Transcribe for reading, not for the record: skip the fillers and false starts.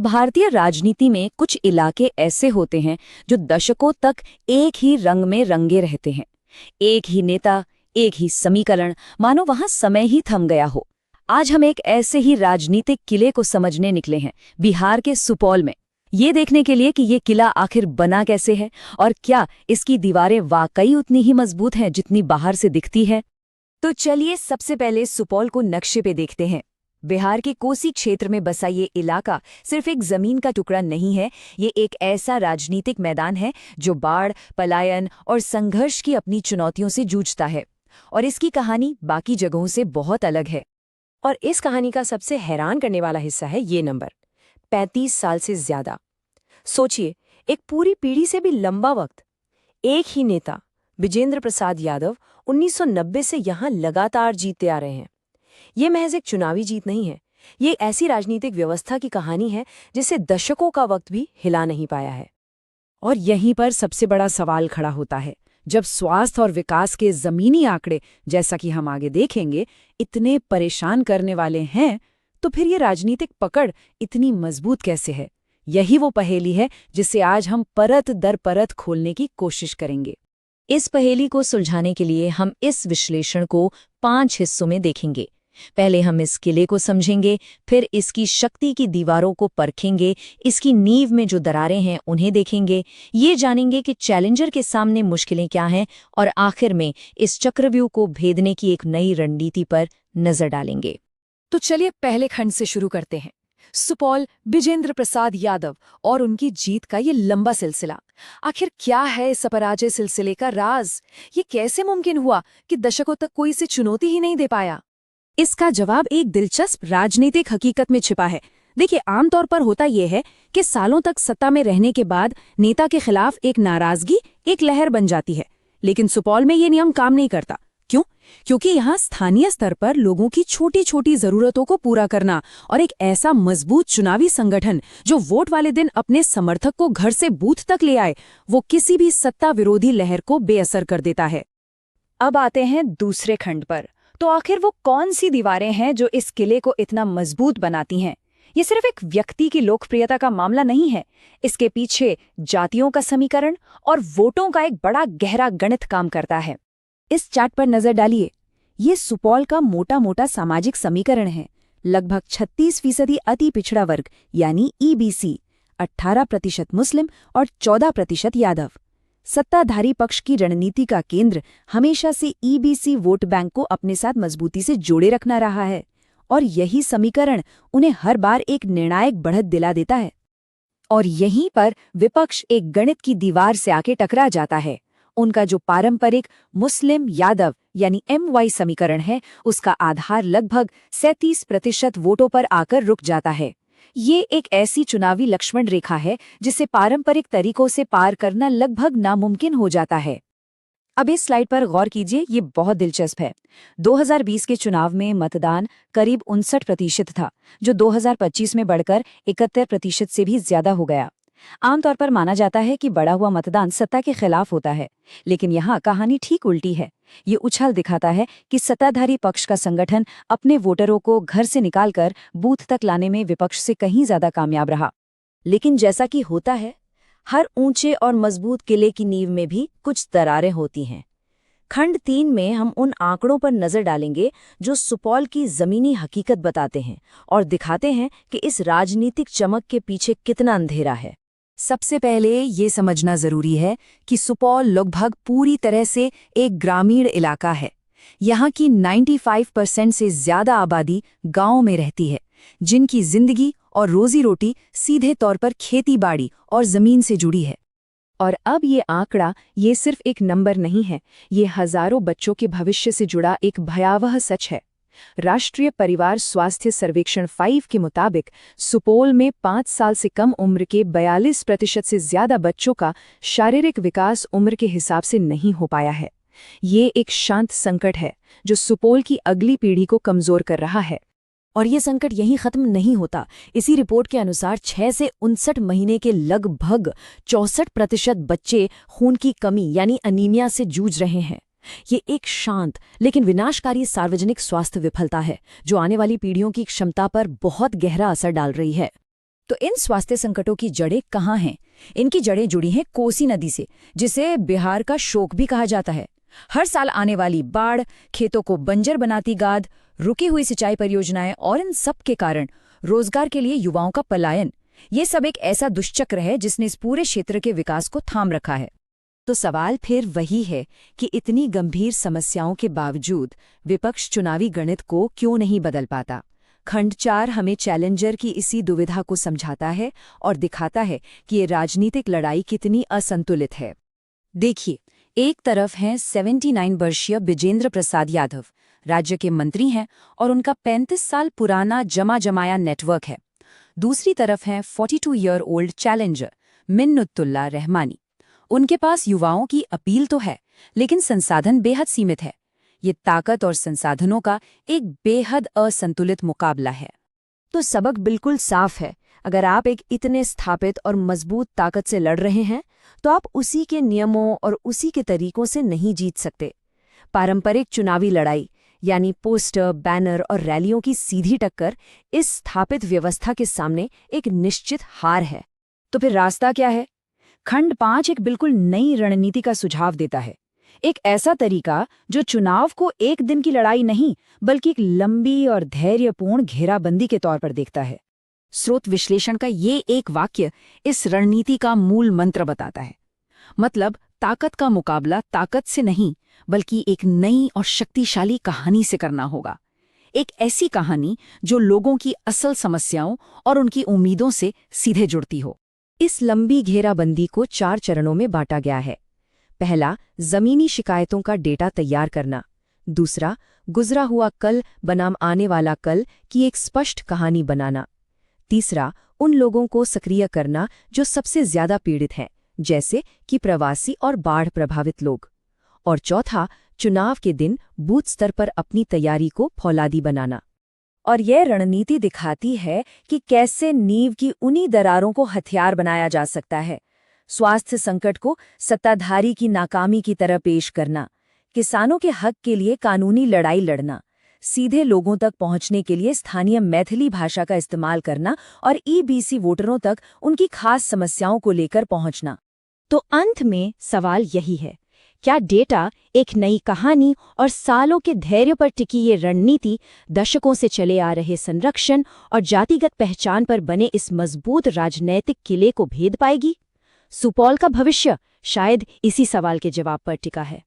भारतीय राजनीति में कुछ इलाके ऐसे होते हैं जो दशकों तक एक ही रंग में रंगे रहते हैं। एक ही नेता, एक ही समीकरण, मानो वहां समय ही थम गया हो। आज हम एक ऐसे ही राजनीतिक किले को समझने निकले हैं, बिहार के सुपौल में। ये देखने के लिए कि ये किला आखिर बना कैसे है और क्या इसकी दीवारें वाकई उतनी ही मजबूत हैं जितनी बाहर से दिखती है। तो चलिए सबसे पहले सुपौल को नक्शे पे देखते हैं। बिहार के कोसी क्षेत्र में बसा ये इलाका सिर्फ एक जमीन का टुकड़ा नहीं है, ये एक ऐसा राजनीतिक मैदान है जो बाढ़, पलायन और संघर्ष की अपनी चुनौतियों से जूझता है। और इसकी कहानी बाकी जगहों से बहुत अलग है। और इस कहानी का सबसे हैरान करने वाला हिस्सा है ये नंबर 35 साल से ज्यादा। सोचिए, एक पूरी पीढ़ी से भी लंबा वक्त। एक ही नेता विजेंद्र प्रसाद यादव 1990 से यहां लगातार जीतते आ रहे हैं। ये महज एक चुनावी जीत नहीं है, ये ऐसी राजनीतिक व्यवस्था की कहानी है जिसे दशकों का वक्त भी हिला नहीं पाया है। और यहीं पर सबसे बड़ा सवाल खड़ा होता है, जब स्वास्थ्य और विकास के जमीनी आंकड़े, जैसा कि हम आगे देखेंगे, इतने परेशान करने वाले हैं, तो फिर ये राजनीतिक पकड़ इतनी मजबूत कैसे है? यही वो पहेली है जिसे आज हम परत दर परत खोलने की कोशिश करेंगे। इस पहेली को सुलझाने के लिए हम इस विश्लेषण को 5 हिस्सों में देखेंगे। पहले हम इस किले को समझेंगे, फिर इसकी शक्ति की दीवारों को परखेंगे, इसकी नींव में जो दरारें हैं उन्हें देखेंगे, ये जानेंगे कि चैलेंजर के सामने मुश्किलें क्या हैं, और आखिर में इस चक्रव्यूह को भेदने की एक नई रणनीति पर नजर डालेंगे। तो चलिए पहले खंड से शुरू करते हैं। सुपौल, विजेंद्र प्रसाद यादव और उनकी जीत का ये लंबा सिलसिला। आखिर क्या है इस अपराजय सिलसिले का राज? ये कैसे मुमकिन हुआ कि दशकों तक कोई इसे चुनौती ही नहीं दे पाया? इसका जवाब एक दिलचस्प राजनीतिक हकीकत में छिपा है। देखिए, आमतौर पर होता यह है कि सालों तक सत्ता में रहने के बाद नेता के खिलाफ एक नाराजगी एक लहर बन जाती है, लेकिन सुपौल में ये नियम काम नहीं करता। क्यों? क्योंकि यहाँ स्थानीय स्तर पर लोगों की छोटी छोटी जरूरतों को पूरा करना और एक ऐसा मजबूत चुनावी संगठन जो वोट वाले दिन अपने समर्थक को घर से बूथ तक ले आए, वो किसी भी सत्ता विरोधी लहर को बेअसर कर देता है। अब आते हैं दूसरे खंड पर। तो आखिर वो कौन सी दीवारें हैं जो इस किले को इतना मजबूत बनाती हैं? ये सिर्फ एक व्यक्ति की लोकप्रियता का मामला नहीं है, इसके पीछे जातियों का समीकरण और वोटों का एक बड़ा गहरा गणित काम करता है। इस चार्ट पर नजर डालिए। ये सुपौल का मोटा मोटा सामाजिक समीकरण है। लगभग 36% अति पिछड़ा वर्ग यानी ईबीसी, 18% मुस्लिम और 14% यादव। सत्ताधारी पक्ष की रणनीति का केंद्र हमेशा से ईबीसी वोट बैंक को अपने साथ मजबूती से जोड़े रखना रहा है, और यही समीकरण उन्हें हर बार एक निर्णायक बढ़त दिला देता है। और यहीं पर विपक्ष एक गणित की दीवार से आके टकरा जाता है। उनका जो पारंपरिक मुस्लिम यादव यानी MY समीकरण है, उसका आधार लगभग 37% वोटों पर आकर रुक जाता है। ये एक ऐसी चुनावी लक्ष्मण रेखा है जिसे पारंपरिक तरीकों से पार करना लगभग नामुमकिन हो जाता है। अब इस स्लाइड पर गौर कीजिए, ये बहुत दिलचस्प है। 2020 के चुनाव में मतदान करीब 59% था, जो 2025 में बढ़कर 71% से भी ज्यादा हो गया। आमतौर पर माना जाता है कि बढ़ा हुआ मतदान सत्ता के खिलाफ होता है, लेकिन यहाँ कहानी ठीक उल्टी है। ये उछाल दिखाता है कि सत्ताधारी पक्ष का संगठन अपने वोटरों को घर से निकालकर बूथ तक लाने में विपक्ष से कहीं ज्यादा कामयाब रहा। लेकिन जैसा कि होता है, हर ऊंचे और मजबूत किले की नींव में भी कुछ दरारें होती हैं। खंड 3 में हम उन आंकड़ों पर नजर डालेंगे जो सुपौल की जमीनी हकीकत बताते हैं और दिखाते हैं कि इस राजनीतिक चमक के पीछे कितना अंधेरा है। सबसे पहले ये समझना जरूरी है कि सुपौल लगभग पूरी तरह से एक ग्रामीण इलाका है। यहाँ की 95% से ज्यादा आबादी गांव में रहती है, जिनकी जिंदगी और रोजी रोटी सीधे तौर पर खेती बाड़ी और जमीन से जुड़ी है। और अब ये आंकड़ा ये सिर्फ एक नंबर नहीं है, ये हजारों बच्चों के भविष्य से जुड़ा एक भयावह सच है। राष्ट्रीय परिवार स्वास्थ्य सर्वेक्षण 5 के मुताबिक सुपौल में 5 साल से कम उम्र के 42% से ज्यादा बच्चों का शारीरिक विकास उम्र के हिसाब से नहीं हो पाया है। ये एक शांत संकट है जो सुपौल की अगली पीढ़ी को कमजोर कर रहा है। और ये संकट यहीं खत्म नहीं होता। इसी रिपोर्ट के अनुसार 6 से 59 महीने के लगभग 64% बच्चे खून की कमी यानी अनीमिया से जूझ रहे हैं। ये एक शांत लेकिन विनाशकारी सार्वजनिक स्वास्थ्य विफलता है जो आने वाली पीढ़ियों की क्षमता पर बहुत गहरा असर डाल रही है। तो इन स्वास्थ्य संकटों की जड़ें कहाँ हैं? इनकी जड़ें जुड़ी हैं कोसी नदी से, जिसे बिहार का शोक भी कहा जाता है। हर साल आने वाली बाढ़, खेतों को बंजर बनाती गाद, रुकी हुई सिंचाई परियोजनाएं और इन सब के कारण रोजगार के लिए युवाओं का पलायन, ये सब एक ऐसा दुष्चक्र है जिसने इस पूरे क्षेत्र के विकास को थाम रखा है। तो सवाल फिर वही है कि इतनी गंभीर समस्याओं के बावजूद विपक्ष चुनावी गणित को क्यों नहीं बदल पाता? खंड 4 हमें चैलेंजर की इसी दुविधा को समझाता है और दिखाता है कि ये राजनीतिक लड़ाई कितनी असंतुलित है। देखिए, एक तरफ हैं 79 वर्षीय विजेंद्र प्रसाद यादव, राज्य के मंत्री हैं और उनका 35 साल पुराना जमा जमाया नेटवर्क है। दूसरी तरफ हैं 42 year old challenger Minnatullah Rahmani. उनके पास युवाओं की अपील तो है, लेकिन संसाधन बेहद सीमित है। ये ताकत और संसाधनों का एक बेहद असंतुलित मुकाबला है। तो सबक बिल्कुल साफ है। अगर आप एक इतने स्थापित और मजबूत ताकत से लड़ रहे हैं, तो आप उसी के नियमों और उसी के तरीकों से नहीं जीत सकते। पारंपरिक चुनावी लड़ाई यानी पोस्टर, बैनर और रैलियों की सीधी टक्कर इस स्थापित व्यवस्था के सामने एक निश्चित हार है। तो फिर रास्ता क्या है? खंड 5 एक बिल्कुल नई रणनीति का सुझाव देता है। एक ऐसा तरीका जो चुनाव को एक दिन की लड़ाई नहीं, बल्कि एक लंबी और धैर्यपूर्ण घेराबंदी के तौर पर देखता है। स्रोत विश्लेषण का ये एक वाक्य इस रणनीति का मूल मंत्र बताता है। मतलब, ताकत का मुकाबला ताकत से नहीं, बल्कि एक नई और शक्तिशाली कहानी से करना होगा। एक ऐसी कहानी जो लोगों की असल समस्याओं और उनकी उम्मीदों से सीधे जुड़ती हो। इस लंबी घेराबंदी को 4 चरणों में बांटा गया है। पहला, जमीनी शिकायतों का डेटा तैयार करना। दूसरा, गुजरा हुआ कल बनाम आने वाला कल की एक स्पष्ट कहानी बनाना। तीसरा, उन लोगों को सक्रिय करना जो सबसे ज्यादा पीड़ित हैं, जैसे कि प्रवासी और बाढ़ प्रभावित लोग। और चौथा, चुनाव के दिन बूथ स्तर पर अपनी तैयारी को फौलादी बनाना। और यह रणनीति दिखाती है कि कैसे नींव की उन्हीं दरारों को हथियार बनाया जा सकता है। स्वास्थ्य संकट को सत्ताधारी की नाकामी की तरह पेश करना, किसानों के हक के लिए कानूनी लड़ाई लड़ना, सीधे लोगों तक पहुंचने के लिए स्थानीय मैथिली भाषा का इस्तेमाल करना और ईबीसी वोटरों तक उनकी खास समस्याओं को लेकर पहुंचना। तो अंत में सवाल यही है, क्या डेटा, एक नई कहानी और सालों के धैर्य पर टिकी ये रणनीति दशकों से चले आ रहे संरक्षण और जातिगत पहचान पर बने इस मजबूत राजनैतिक किले को भेद पाएगी? सुपौल का भविष्य शायद इसी सवाल के जवाब पर टिका है।